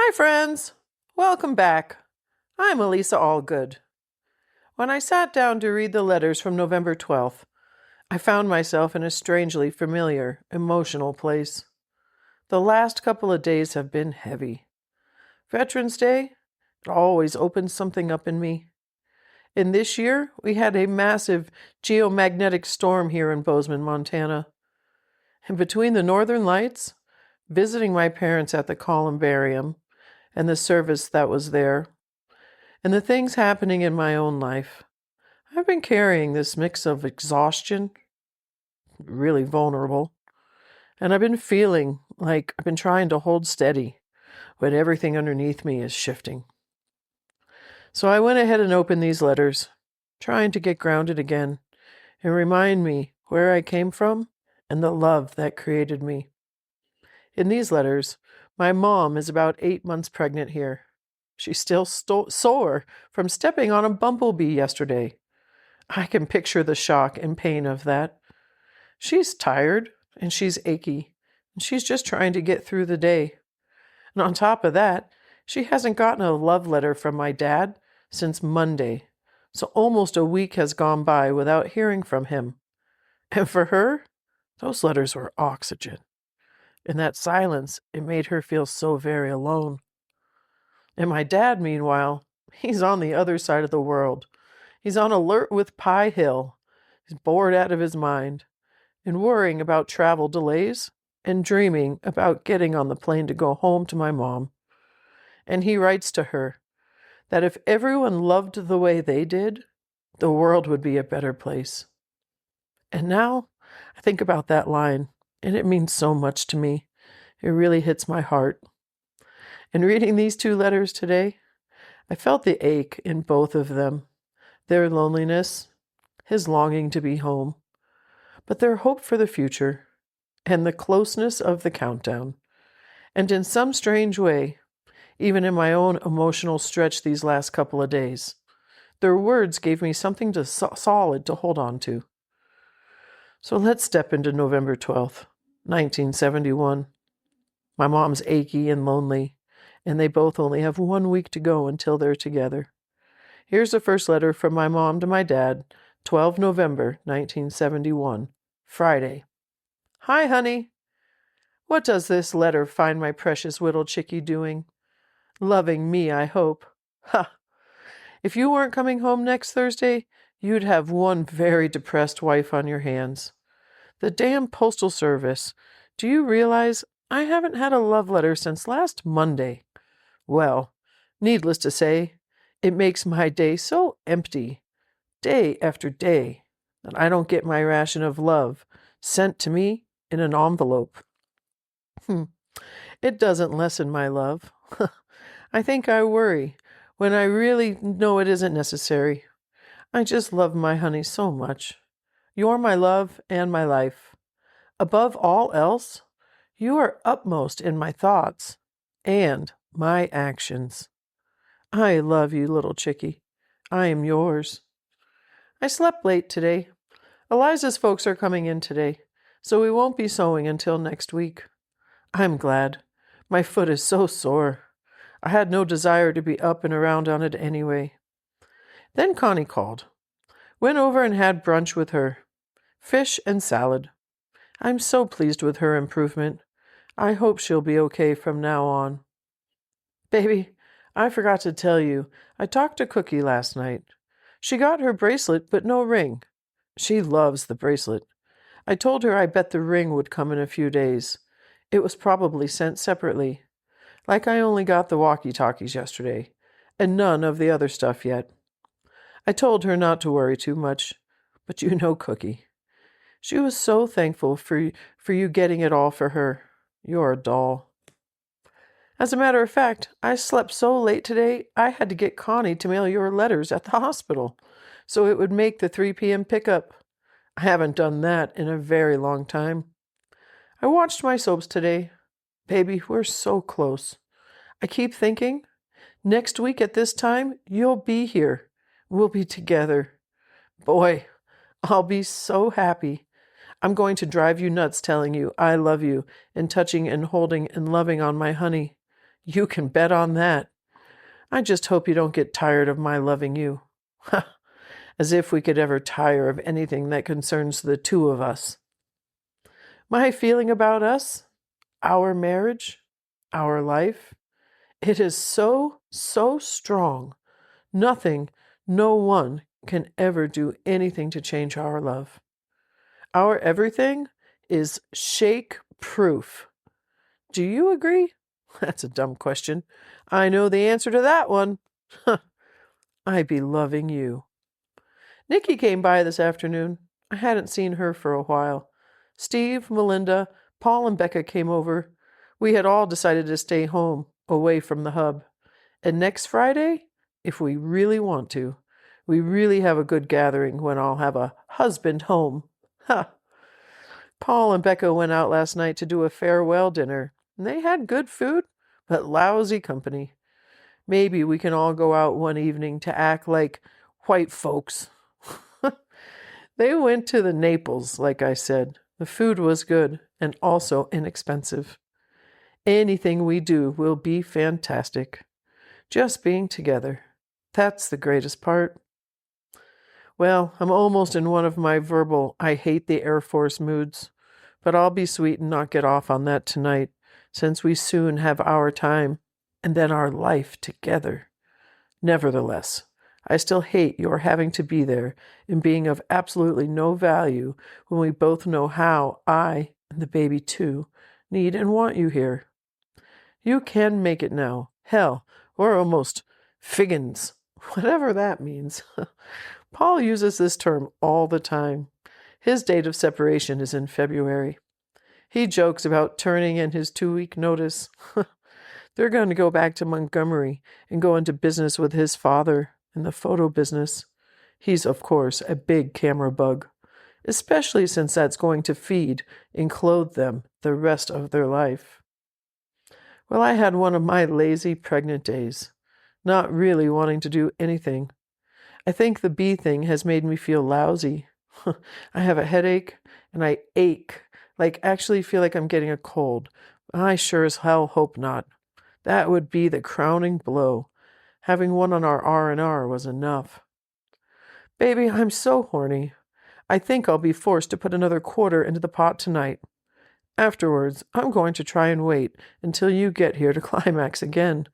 Hi, friends. Welcome back. I'm Elisa Allgood. When I sat down to read the letters from November 12th, I found myself in a strangely familiar, emotional place. The last couple of days have been heavy. Veterans Day, it always opens something up in me. And this year, we had a massive geomagnetic storm here in Bozeman, Montana. And between the northern lights, visiting my parents at the columbarium, and the service that was there, and the things happening in my own life, I've been carrying this mix of exhaustion, really vulnerable, and I've been feeling like I've been trying to hold steady when everything underneath me is shifting. So I went ahead and opened these letters, trying to get grounded again and remind me where I came from and the love that created me. In these letters, my mom is about 8 months pregnant here. She's still sore from stepping on a bumblebee yesterday. I can picture the shock and pain of that. She's tired and she's achy, and she's just trying to get through the day. And on top of that, she hasn't gotten a love letter from my dad since Monday, so almost a week has gone by without hearing from him. And for her, those letters were oxygen. In that silence, it made her feel so very alone. And my dad, meanwhile, he's on the other side of the world. He's on alert with Pie Hill. He's bored out of his mind and worrying about travel delays and dreaming about getting on the plane to go home to my mom. And he writes to her that if everyone loved the way they did, the world would be a better place. And now I think about that line, and it means so much to me. It really hits my heart. In reading these two letters today, I felt the ache in both of them, their loneliness, his longing to be home, but their hope for the future, and the closeness of the countdown. And in some strange way, even in my own emotional stretch these last couple of days, their words gave me something solid to hold on to. So let's step into November 12th, 1971. My mom's achy and lonely, and they both only have 1 week to go until they're together. Here's the first letter from my mom to my dad, 12 November 1971, Friday. Hi, honey. What does this letter find my precious little chickie doing? Loving me, I hope. Ha! If you weren't coming home next Thursday, you'd have one very depressed wife on your hands. The damn Postal Service. Do you realize I haven't had a love letter since last Monday? Well, needless to say, it makes my day so empty, day after day, that I don't get my ration of love sent to me in an envelope. It doesn't lessen my love. I think I worry when I really know it isn't necessary. I just love my honey so much. You're my love and my life. Above all else, you are upmost in my thoughts and my actions. I love you, little chickie. I am yours. I slept late today. Eliza's folks are coming in today, so we won't be sewing until next week. I'm glad. My foot is so sore. I had no desire to be up and around on it anyway. Then Connie called. Went over and had brunch with her. Fish and salad. I'm so pleased with her improvement. I hope she'll be okay from now on. Baby, I forgot to tell you, I talked to Cookie last night. She got her bracelet, but no ring. She loves the bracelet. I told her I bet the ring would come in a few days. It was probably sent separately. Like I only got the walkie-talkies yesterday, and none of the other stuff yet. I told her not to worry too much, but you know Cookie. She was so thankful for you getting it all for her. You're a doll. As a matter of fact, I slept so late today, I had to get Connie to mail your letters at the hospital, so it would make the 3 p.m. pickup. I haven't done that in a very long time. I watched my soaps today. Baby, we're so close. I keep thinking, next week at this time, you'll be here. We'll be together. Boy, I'll be so happy. I'm going to drive you nuts telling you I love you and touching and holding and loving on my honey. You can bet on that. I just hope you don't get tired of my loving you. Ha! As if we could ever tire of anything that concerns the two of us. My feeling about us, our marriage, our life, it is so, so strong. Nothing, no one can ever do anything to change our love. Our everything is shake proof. Do you agree? That's a dumb question. I know the answer to that one. I be loving you. Nikki came by this afternoon. I hadn't seen her for a while. Steve, Melinda, Paul, and Becca came over. We had all decided to stay home, away from the hub. And next Friday, if we really want to, we really have a good gathering when I'll have a husband home. Ha! Paul and Becca went out last night to do a farewell dinner, and they had good food, but lousy company. Maybe we can all go out one evening to act like white folks. They went to the Naples, like I said. The food was good and also inexpensive. Anything we do will be fantastic. Just being together. That's the greatest part. Well, I'm almost in one of my verbal I hate the Air Force moods, but I'll be sweet and not get off on that tonight, since we soon have our time and then our life together. Nevertheless, I still hate your having to be there and being of absolutely no value when we both know how I, and the baby too, need and want you here. You can make it now. Hell, we're almost figgins, whatever that means. Paul uses this term all the time. His date of separation is in February. He jokes about turning in his 2-week notice. They're going to go back to Montgomery and go into business with his father in the photo business. He's, of course, a big camera bug, especially since that's going to feed and clothe them the rest of their life. Well, I had one of my lazy pregnant days, not really wanting to do anything. I think the bee thing has made me feel lousy. I have a headache, and I ache, like actually feel like I'm getting a cold. I sure as hell hope not. That would be the crowning blow. Having one on our R&R was enough. Baby, I'm so horny. I think I'll be forced to put another quarter into the pot tonight. Afterwards, I'm going to try and wait until you get here to climax again.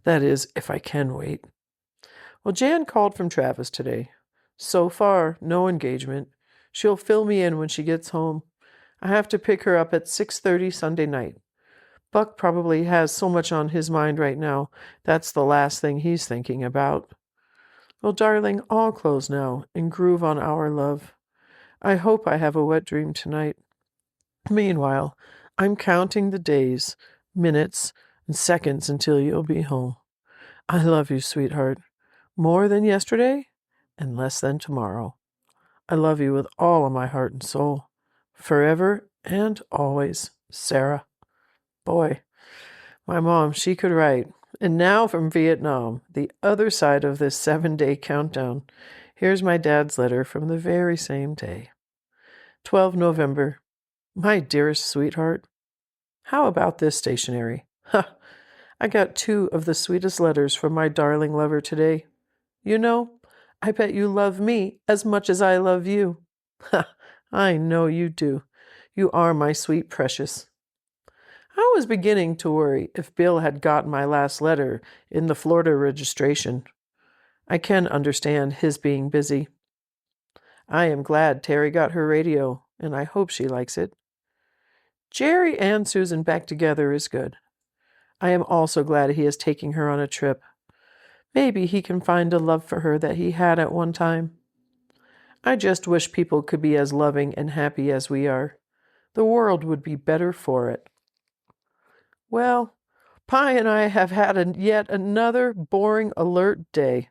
That is, if I can wait. Well, Jan called from Travis today. So far, no engagement. She'll fill me in when she gets home. I have to pick her up at 6:30 Sunday night. Buck probably has so much on his mind right now, that's the last thing he's thinking about. Well, darling, all close now and groove on our love. I hope I have a wet dream tonight. Meanwhile, I'm counting the days, minutes, and seconds until you'll be home. I love you, sweetheart. More than yesterday and less than tomorrow. I love you with all of my heart and soul. Forever and always, Sarah. Boy, my mom, she could write. And now from Vietnam, the other side of this 7-day countdown, here's my dad's letter from the very same day. 12 November. My dearest sweetheart, how about this stationery? Ha! I got 2 of the sweetest letters from my darling lover today. You know, I bet you love me as much as I love you. Ha! I know you do. You are my sweet precious. I was beginning to worry if Bill had gotten my last letter in the Florida registration. I can understand his being busy. I am glad Terry got her radio, and I hope she likes it. Jerry and Susan back together is good. I am also glad he is taking her on a trip. Maybe he can find a love for her that he had at one time. I just wish people could be as loving and happy as we are. The world would be better for it. Well, Pi and I have had yet another boring alert day.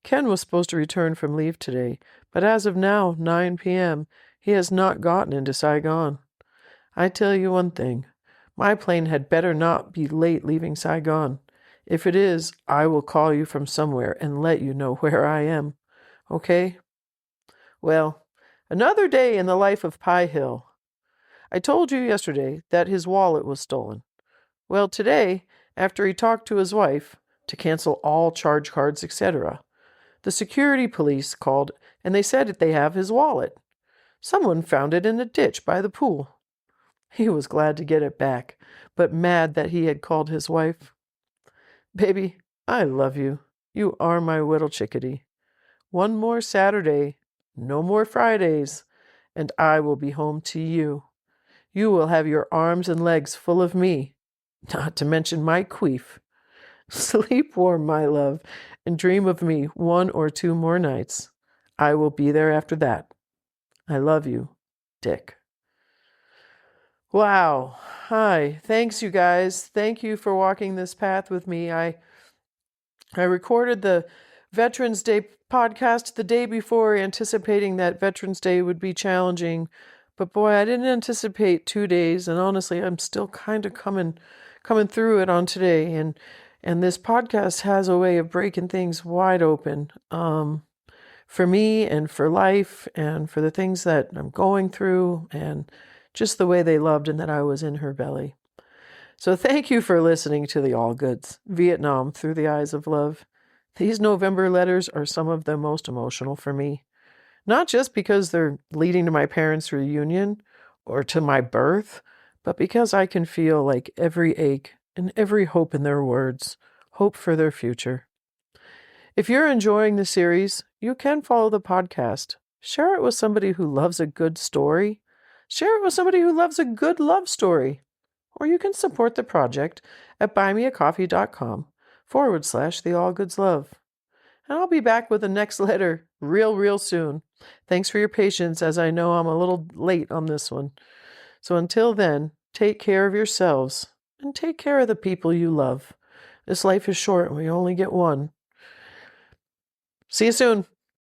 Ken was supposed to return from leave today, but as of now, 9 p.m., he has not gotten into Saigon. I tell you one thing, my plane had better not be late leaving Saigon. If it is, I will call you from somewhere and let you know where I am. Okay? Well, another day in the life of Pie Hill. I told you yesterday that his wallet was stolen. Well, today, after he talked to his wife to cancel all charge cards, etc. The security police called and they said that they have his wallet. Someone found it in a ditch by the pool. He was glad to get it back, but mad that he had called his wife. Baby, I love you. You are my little chickadee. One more Saturday, no more Fridays, and I will be home to you. You will have your arms and legs full of me, not to mention my queef. Sleep warm, my love, and dream of me 1 or 2 more nights. I will be there after that. I love you, Dick. Wow. Hi. Thanks, you guys. Thank you for walking this path with me. I recorded the Veterans Day podcast the day before, anticipating that Veterans Day would be challenging. But boy, I didn't anticipate 2 days, and honestly, I'm still kind of coming through it on today. And this podcast has a way of breaking things wide open for me and for life and for the things that I'm going through and just the way they loved and that I was in her belly. So thank you for listening to the Allgoods, Vietnam Through the Eyes of Love. These November letters are some of the most emotional for me. Not just because they're leading to my parents' reunion or to my birth, but because I can feel like every ache and every hope in their words, hope for their future. If you're enjoying the series, you can follow the podcast. Share it with somebody who loves a good story. Share it with somebody who loves a good love story. Or you can support the project at buymeacoffee.com/the Allgoods Love. And I'll be back with the next letter real soon. Thanks for your patience, as I know I'm a little late on this one. So until then, take care of yourselves and take care of the people you love. This life is short and we only get one. See you soon.